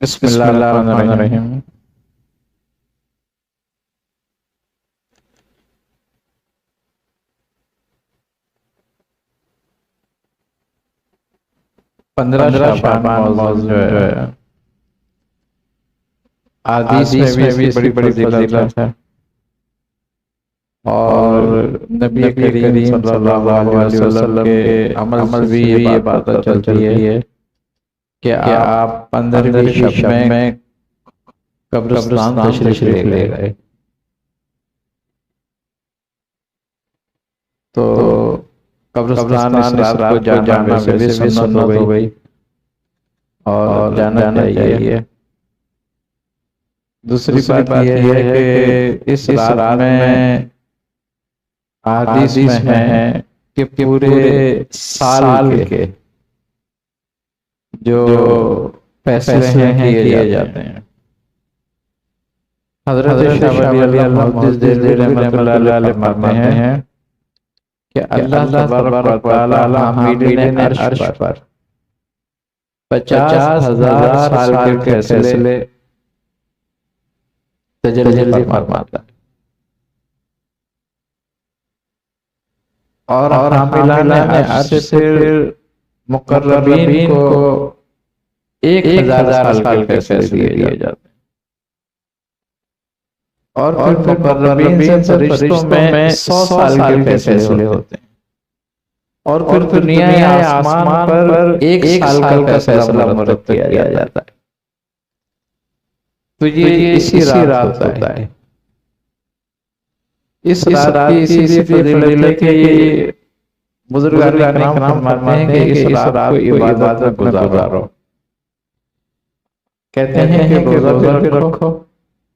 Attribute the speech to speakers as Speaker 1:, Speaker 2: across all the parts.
Speaker 1: बिस्मिल्लाहिर्रहमानिर्रहीम। 15 शाबान मौजूद जो है हदीस में भी इसकी बड़ी फजीलत है और नबी करीम सल्लल्लाहु अलैहि वसल्लम के अमल से भी ये बात पता चलती है कि आप 15वीं शब में कब्रिस्तान तशरीफ ले गए तो कब्रिस्तान इस रात को जाना वैसे भी सुन्नत हो गई और जाना चाहिए। दूसरी बात यह है कि इस रात में हदीस में है कि पूरे साल के जो फैसले हैं किए जाते हैं। हज़रत शाह वली अल्लाह मुहद्दिस देलवी रहमतुल्लाह अलैह फरमाते हैं कि अल्लाह तबारक व तआला हामिलीन अर्श पर 50,000 साल के फैसले तजल्ली फरमाता है और हामिलान अर्श से फिर मुकर्रबीन को 1,000 साल के फैसले दिए जाते हैं और फिर मुकर्रबीन से फरिश्तों में 100 साल के फैसले होते हैं और फिर दुनिया आसमान पर 1 साल का फैसला मुरतब किया जाता है। तो ये इसी रात होता है। इस रात की इसी फजीलत है कि ये बुजुर्गान इकराम फरमाते हैं कि इस रात को इबादत में गुजारो। कहते हैं कि रोजा भी रखो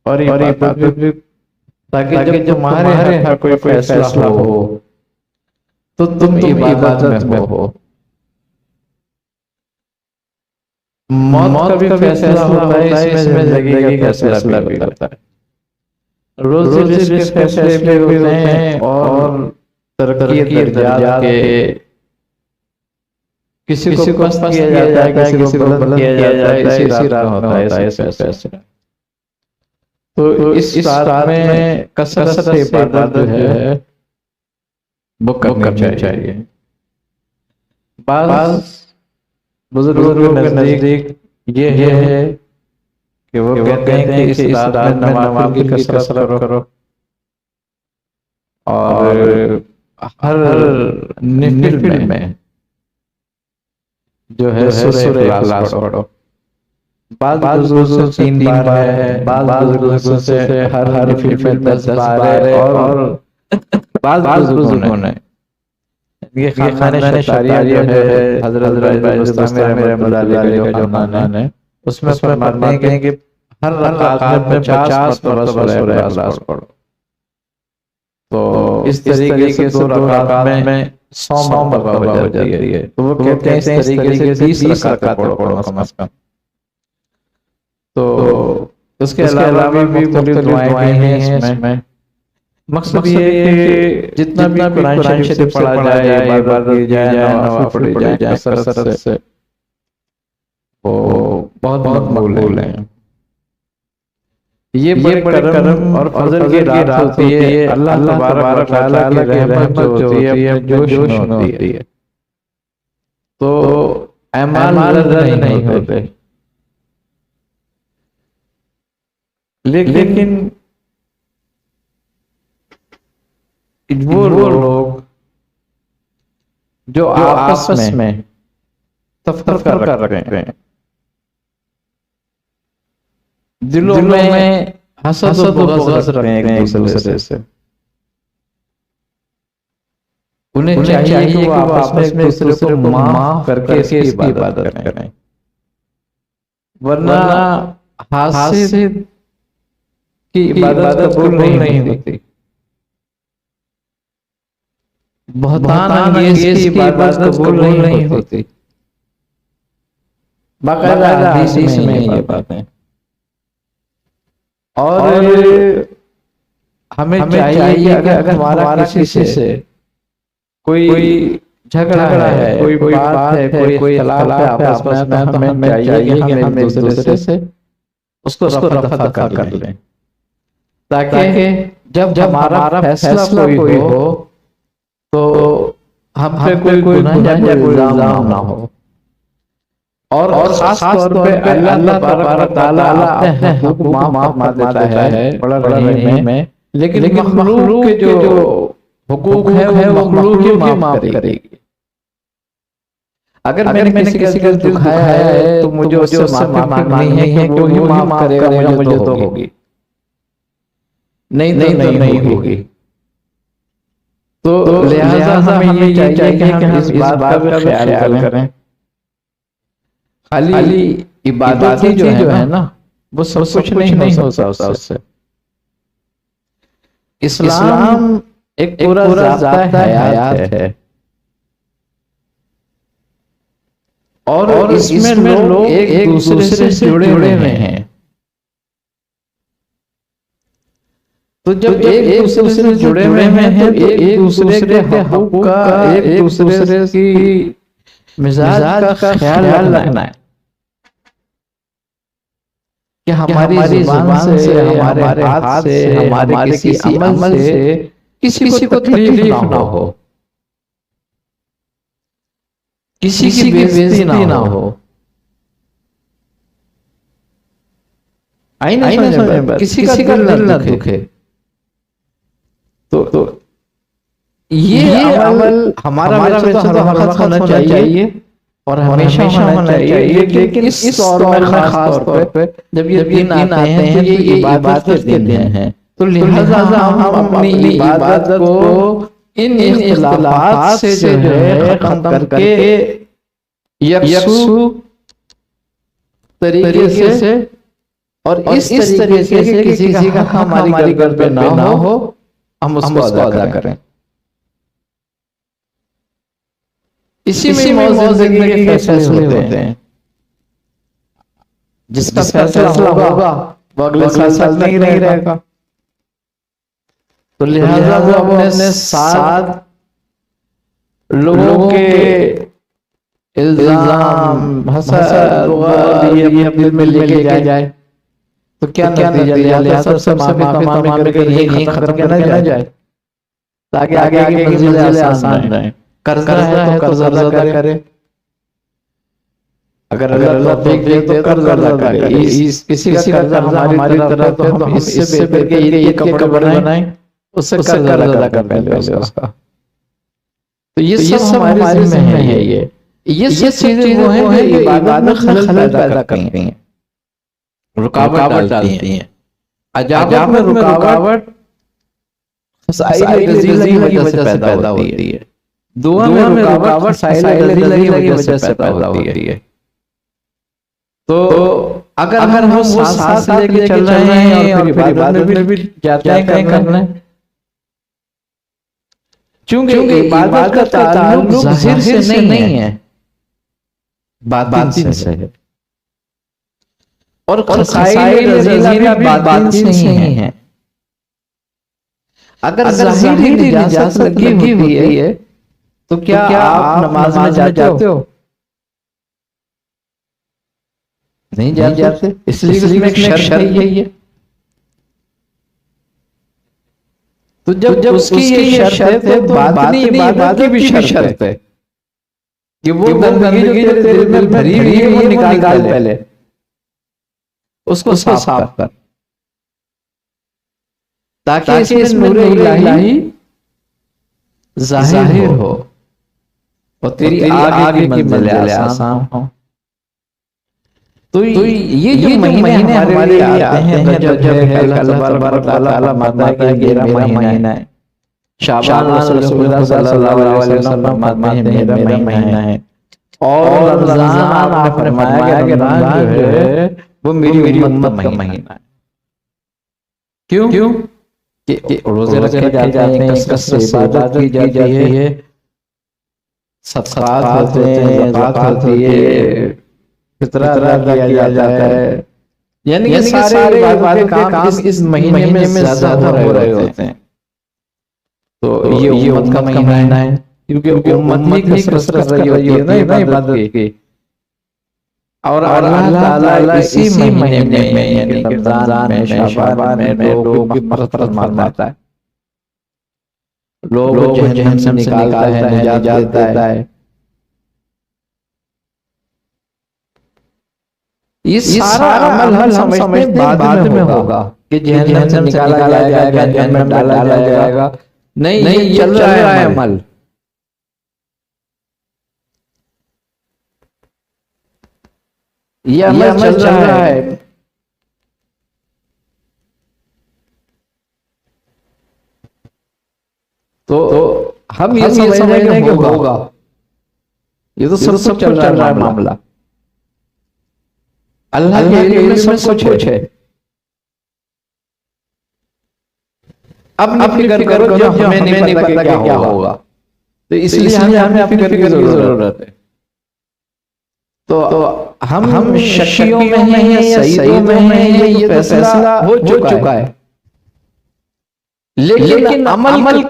Speaker 1: और इबादत भी, ताकि जब तुम्हारे यहाँ कोई फैसला हो तो तुम इबादत में हो। मौत का भी फैसला होता है, इसमें जिंदगी का फैसला भी होता है। रोज़ रिज़्क़ के फैसले भी होते हैं और तरक्की दर्जात के, किसी को पस्त किया जाता है, किसी को बुलंद किया जाता है। इसी रात होता है ऐसे फैसला। तो इस रात में कसरत से इबादत जो है वो करनी चाहिए। बाज़ बुजुर्गों के नजदीक ये है कि वो कहते हैं कि इस रात में नवाफिल की कसरत करो और हर नफिल में जो है सूरह इखलास पढ़ो। बाद बुजुर्गों से 3 बार है, बाद बुजुर्गों से हर नफिल में 10 बार है और बाद बुजुर्गों ने ये खानदान शतारिया जो है हजरत बस्तामी रहमतुल्लाह अलैह का जो खानदान है उसमें फरमाते हैं कि हर रकात में 50 मरतबा सूरह इखलास पढ़ो। तो इस तरीके से 2 रकात में 100 मरतबा हो जाती है। तो वो कहते हैं इस तरीके से 30 रकात पढ़ो कम से कम। तो उसके अलावा भी मुख्तलिफ दुआएं हैं इसमें। मकसद ये है कि जितना भी कुरान शरीफ पढ़ा जाए, इबादत की जाए, नवाफिल पढ़ी जाए कसरत से, वो बहुत मकबूल है। ये बड़े करम और फजल की रात होती है। अल्लाह तबारक व तआला की रहमत जो होती है अपने जोश में होती है। तो अमाल रद्द नहीं होते, लेकिन वो लोग जो आपस में तफरका कर रहे हैं, दिलों में हसद और बग़ज़ रखते हैं एक दूसरे से, उन्हें चाहिए कि वो आपस में एक दूसरे को माफ करके इसकी इबादत करें। वरना हासिद की इबादत कबूल नहीं होती। बहतान अंगेज़ की इबादत कबूल नहीं होती। बाकायदा हदीस में ये बातें। और हमें चाहिए कि अगर हमारा किसी से कोई झगड़ा है, कोई बात है, कोई इख्तिलाफ है आपस में, तो हमें चाहिए कि हम एक दूसरे से उसको रफा दफा कर लें, ताकि जब हमारा फैसला कोई हो तो हम पे कोई गुनाह या कोई इल्जाम ना हो। और खास तौर पे अल्लाह तबारक व तआला अपने हुकूक माफ फरमा देता है, बड़ा रहीम है, लेकिन मखलूक के जो हुकूक है वो मखलूक ही माफ करेगी। अगर मैंने किसी का दिल दुखाया है तो मुझे उससे माफी मांगनी है कि वो ही माफ करेगा, मुझे तो होगी, नहीं होगी। तो लिहाजा हमें ये चाहिए कि हम इस बात का भी ख्याल करें। खाली इबादत ही जो है ना, वो सब कुछ नहीं होता उससे। इस्लाम एक पूरा ज़ाब्ता हयात है, और इसमें लोग एक दूसरे से जुड़े हुए हैं। तो जब एक दूसरे से जुड़े हुए हैं तो एक दूसरे के हकूक का, एक दूसरे की मिजाज का ख्याल रखना है कि हमारी जुबान से, हमारे हाथ से, हमारे किसी अमल से किसी को तकलीफ ना हो, किसी की बेइज्जती ना हो। आई ना समझ, किसी का दिल ना दुखे। तो ये अमल हमारा वैसे तो हर वक्त होना चाहिए और हमेशा होना चाहिए, लेकिन इस दौर में खास तौर पे जब ये दिन आते हैं तो ये इबादत के दिन हैं, तो लिहाजा हम अपनी इबादत को इन इख्तिलाफात से जो है खत्म करके यकसू तरीके से और इस तरीके से किसी का हमारी गर्दन पे ना हो, हम उसको अदा करें। इसी में मौजूद जिंदगी के फैसले होते हैं। जिसका फैसला होगा वो अगले साल नहीं रहेगा। तो लिहाजा वो अपने साथ लोगों के इल्जाम, हसद, ये अपने दिल में लेके जाए तो क्या नतीजा? लिहाजा सबसे माफी यही खत्म किया जाए ताकि आगे की मंजिलें आसान रहे। कर्जा है तो कर्जा अदा करे, अगर अल्लाह तौफीक दे तो कर्जा अदा करे। किसी का कर्जा हमारी तरफ तो हम इससे बेहतर के ये कपड़े बनाएं, उससे कर्जा अदा कर पहले उसका। तो ये सब हमारे जिम्मे है। ये सब चीजें वो हैं जो इबादत में खलल पैदा करती हैं, रुकावट डालती हैं। अजाबत में रुकावट साइल रज़ीला की वजह से पैदा होती है, दुआ में रुकावट साइल रज़ीला की वजह से पैदा होती है। तो अगर हम वो साथ लेके चल रहे हैं और फिर इबादत में भी जाते हैं कहीं करने, क्योंकि इबादत का ताल्लुक ज़ाहिर से नहीं है, बातिन से है। और खसाइल रज़ीला भी बातिन से ही है। अगर ज़ाहिरी निजात लगी हुई है तो क्या आप नमाज में जाते हो? नहीं जाते, इसलिए उसमें एक शर्त है। तो जब उसकी ये शर्त है तो बातिनी इबादत की भी शर्त है कि वो गंदगी जो तेरे दिल में भरी हुई है वो निकाल पहले, उसको साफ कर, ताकि इसमें नूरे इलाही जाहिर हो और तेरी आगे की मंजिलें आसान हो। तो ये जो महीने हमारे लिए आते हैं, रजब है, अल्लाह तबारक व तआला मानता है कि मेरा महीना है, शाबान रसूलुल्लाह सल्लल्लाहु अलैहि वसल्लम मानते हैं मेरा महीना है, और रमजान आपने फरमाया कि रमजान जो है वो मेरी उम्मत का महीना है। क्यों? कि रोजे रखे जाते हैं, कसरत से इबादत की जाती है, सदक़ात होते हैं, ज़कात होती है, फितरा अदा किया जाता है, यानी कि सारे इबादत के काम इस महीने में ज्यादा हो रहे होते हैं। तो ये उम्मत का महीना है, क्योंकि उम्मत की कसरत रही होती है ना इबादत की। और अल्लाह ताला इसी महीने में यानी कि रमजान में शाबान में लोगों की मग़फ़िरत फरमाता है, लोगों को जहन्नम से निकालता है, निजात देता है। ये सारा अमल हम समझते बाद में होगा कि जहन्नम से निकाला जाएगा, जहन्नम में डाला जाएगा। नहीं, ये चल रहा है अमल। ये अमल चल रहा है। तो हम ये समझने के होगा, ये तो सब चल रहा है मामला। अल्लाह के इल्म में सब कुछ है। अब फिक्र करो जो हमें नहीं पता क्या होगा, तो इसलिए हमें अपनी फिक्र की जरूरत है। तो हम शकियों में हैं या सईदों में हैं, ये तो फैसला हो चुका है। लेकिन अमल